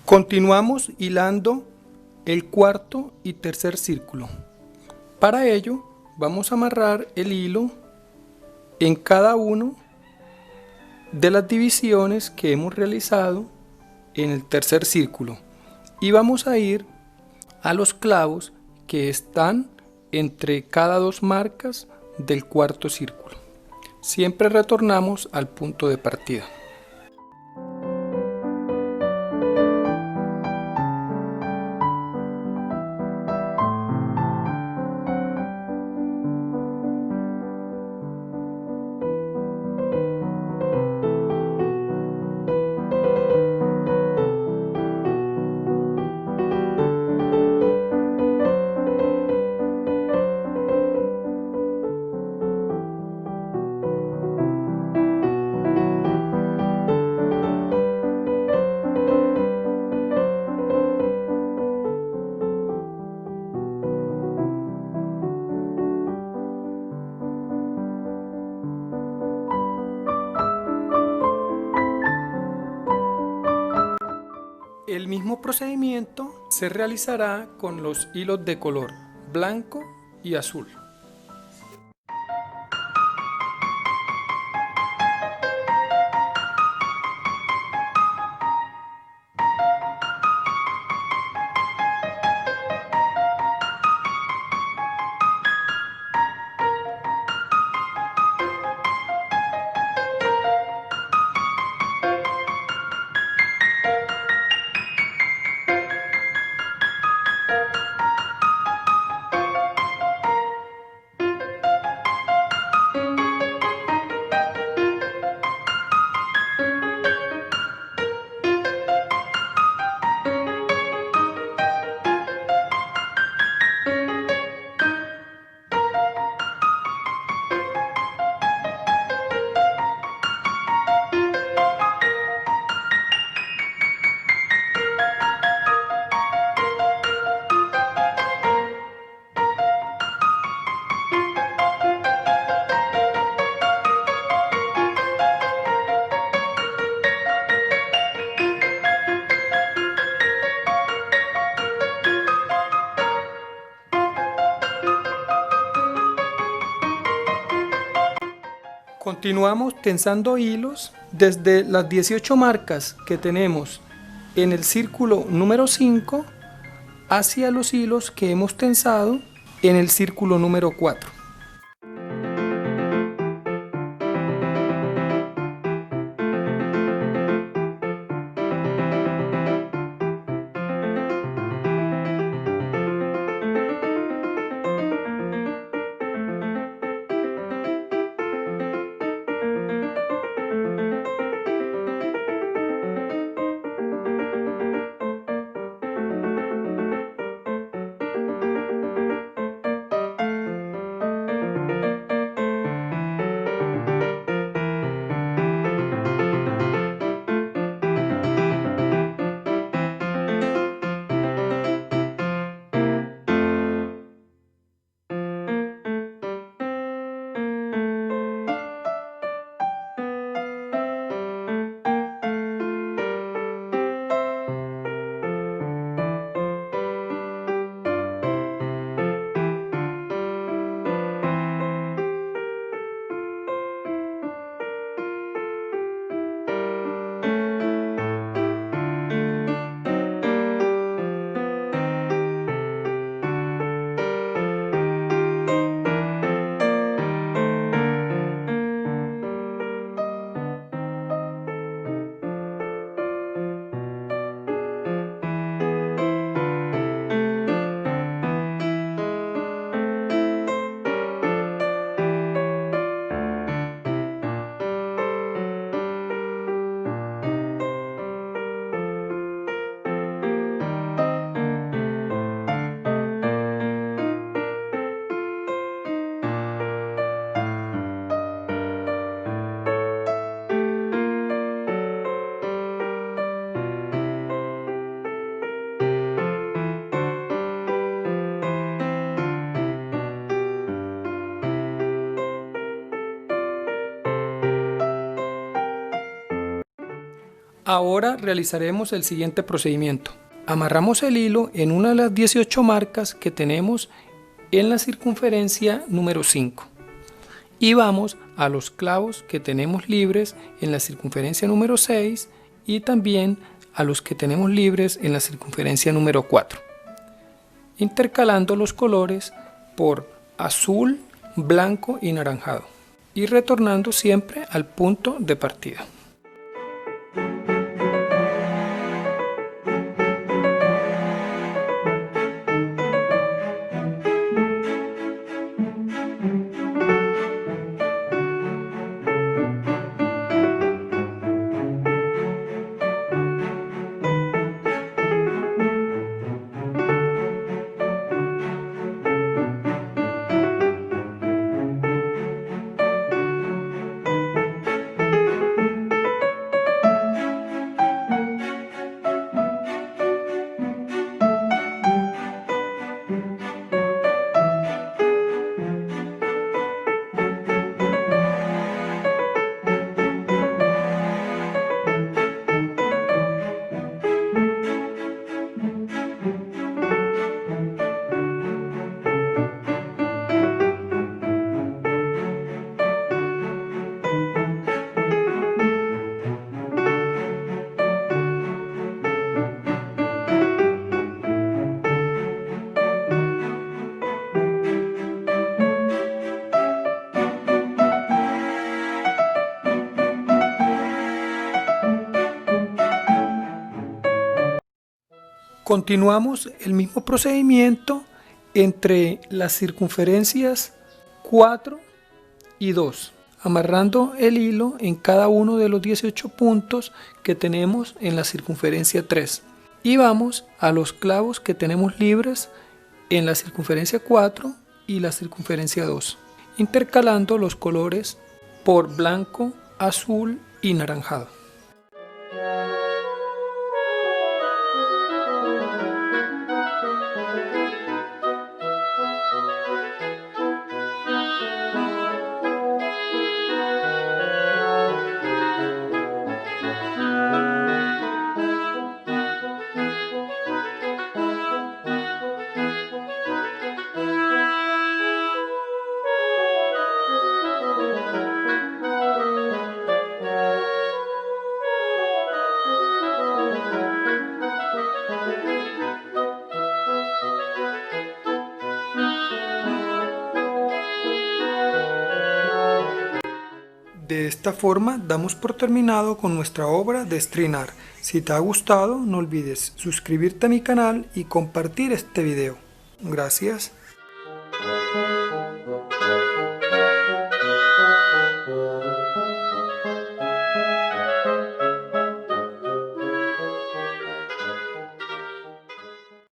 Continuamos hilando el cuarto y tercer círculo. Para ello vamos a amarrar el hilo en cada uno de las divisiones que hemos realizado en el tercer círculo y vamos a ir a los clavos que están entre cada dos marcas del cuarto círculo. Siempre retornamos al punto de partida. El mismo procedimiento se realizará con los hilos de color blanco y azul. Continuamos tensando hilos desde las 18 marcas que tenemos en el círculo número 5 hacia los hilos que hemos tensado en el círculo número 4. Ahora realizaremos el siguiente procedimiento. Amarramos el hilo en una de las 18 marcas que tenemos en la circunferencia número 5 y vamos a los clavos que tenemos libres en la circunferencia número 6 y también a los que tenemos libres en la circunferencia número 4, intercalando los colores por azul, blanco y naranjado y retornando siempre al punto de partida. Continuamos el mismo procedimiento entre las circunferencias 4 y 2, amarrando el hilo en cada uno de los 18 puntos que tenemos en la circunferencia 3 y vamos a los clavos que tenemos libres en la circunferencia 4 y la circunferencia 2, intercalando los colores por blanco, azul y naranjado. De esta forma damos por terminado con nuestra obra de String Art. Si te ha gustado, no olvides suscribirte a mi canal y compartir este video. Gracias.